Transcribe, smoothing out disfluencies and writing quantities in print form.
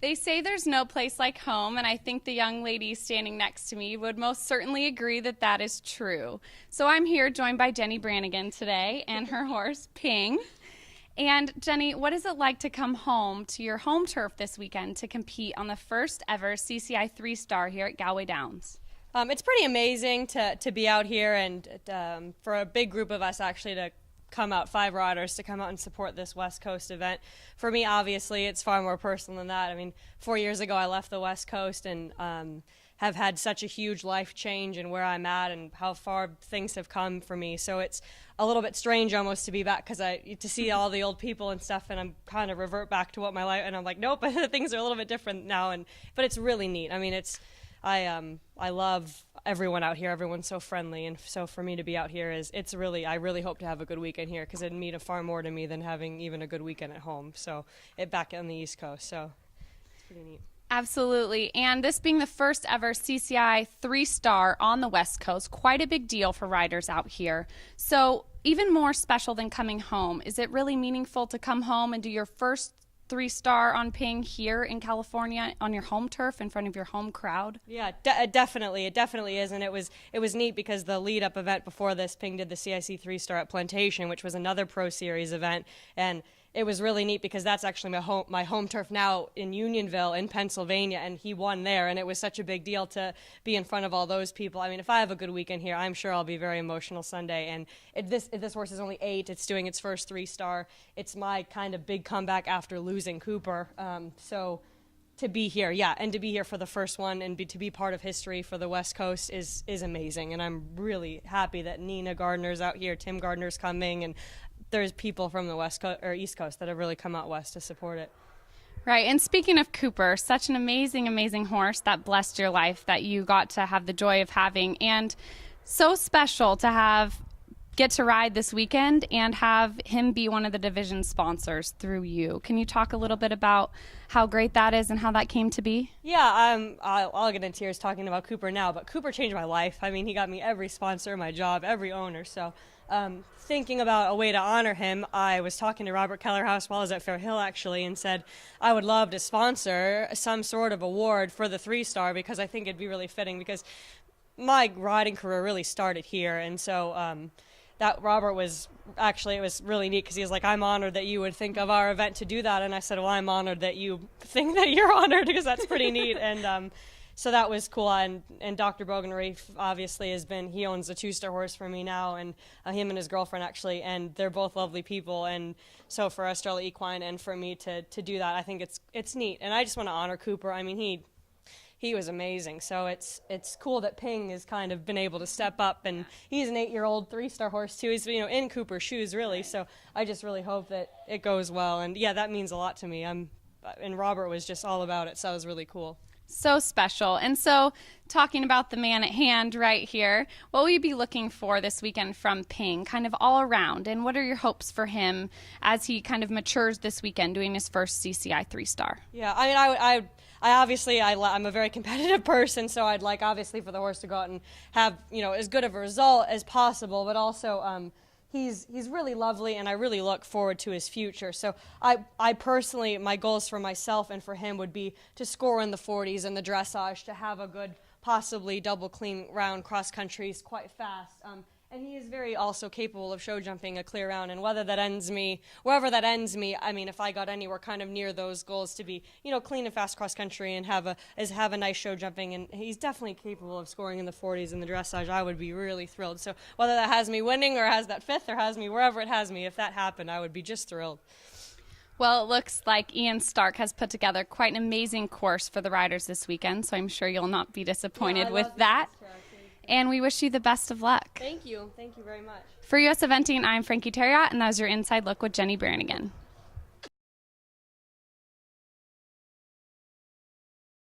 They say there's no place like home, and I think the young lady standing next to me would most certainly agree that that is true. So I'm here joined by Jennie Brannigan today and her horse, Ping. And Jennie, what is it like to come home to your home turf this weekend to compete on the first ever CCI 3-star here at Galway Downs? It's pretty amazing to be out here and for a big group of us actually to come out, 5 riders, to come out and support this West Coast event. For me, obviously, it's far more personal than that. I mean, 4 years ago, I left the West Coast and have had such a huge life change in where I'm at and how far things have come for me. So it's a little bit strange almost to be back because to see all the old people and stuff, and I'm kind of revert back to what my life, and I'm like, nope, things are a little bit different now. But it's really neat. I mean, I love everyone out here. Everyone's so friendly, and so for me to be out here I really hope to have a good weekend here because it'd mean far more to me than having even a good weekend at home. So back on the East Coast, so it's pretty neat. Absolutely. And this being the first ever CCI 3-star on the West Coast, quite a big deal for riders out here. So even more special than coming home, is it really meaningful to come home and do your first 3-star on Ping here in California on your home turf in front of your home crowd? Yeah, definitely. It definitely is. And it was neat because the lead-up event before this, Ping did the CIC 3-star at Plantation, which was another Pro Series event. And it was really neat because that's actually my home turf now in Unionville in Pennsylvania, and he won there, and it was such a big deal to be in front of all those people. I mean, if I have a good weekend here, I'm sure I'll be very emotional Sunday. And this horse is only 8. It's doing its first 3-star. It's my kind of big comeback after losing Cooper. So to be here, and to be here for the first one and to be part of history for the West Coast is amazing. And I'm really happy that Nina Gardner's out here, Tim Gardner's coming, and there's people from the West Coast or East Coast that have really come out west to support it. Right. And speaking of Cooper, such an amazing, amazing horse that blessed your life that you got to have the joy of having, and so special to get to ride this weekend and have him be one of the division sponsors through you. Can you talk a little bit about how great that is and how that came to be? Yeah, I'll get into tears talking about Cooper now, but Cooper changed my life. I mean, he got me every sponsor, my job, every owner. So thinking about a way to honor him, I was talking to Robert Kellerhouse while I was at Fair Hill, actually, and said I would love to sponsor some sort of award for the 3-star because I think it'd be really fitting because my riding career really started here. And so that Robert was actually, it was really neat because he was like, I'm honored that you would think of our event to do that. And I said, well, I'm honored that you think that you're honored because that's pretty neat. And so that was cool. And Dr. Bogan obviously he owns a 2-star horse for me now, and him and his girlfriend actually, and they're both lovely people. And so for Australia Equine and for me to do that, I think it's neat. And I just want to honor Cooper. I mean, he was amazing. So it's cool that Ping has kind of been able to step up, and he's an 8-year-old 3-star horse too. He's in Cooper's shoes really. So I just really hope that it goes well. And yeah, that means a lot to me. And Robert was just all about it. So it was really cool. So special. And so talking about the man at hand right here, what will you be looking for this weekend from Ping, kind of all around? And what are your hopes for him as he kind of matures this weekend doing his first CCI 3-star? Yeah, I mean, I'm a very competitive person, so I'd like obviously for the horse to go out and have, as good of a result as possible, but also he's really lovely, and I really look forward to his future. So I personally, my goals for myself and for him would be to score in the 40s in the dressage, to have a good, possibly double clean round cross country, quite fast. And he is very also capable of show jumping a clear round, and wherever that ends me, I mean, if I got anywhere kind of near those goals to be, clean and fast cross country and have a nice show jumping, and he's definitely capable of scoring in the 40s in the dressage, I would be really thrilled. So whether that has me winning or has that 5th or has me wherever it has me, if that happened, I would be just thrilled. Well, it looks like Ian Stark has put together quite an amazing course for the riders this weekend, so I'm sure you'll not be disappointed with that. And we wish you the best of luck. Thank you. Thank you very much. For US Eventing, I'm Frankie Terriot, and that was your Inside Look with Jennie Brannigan.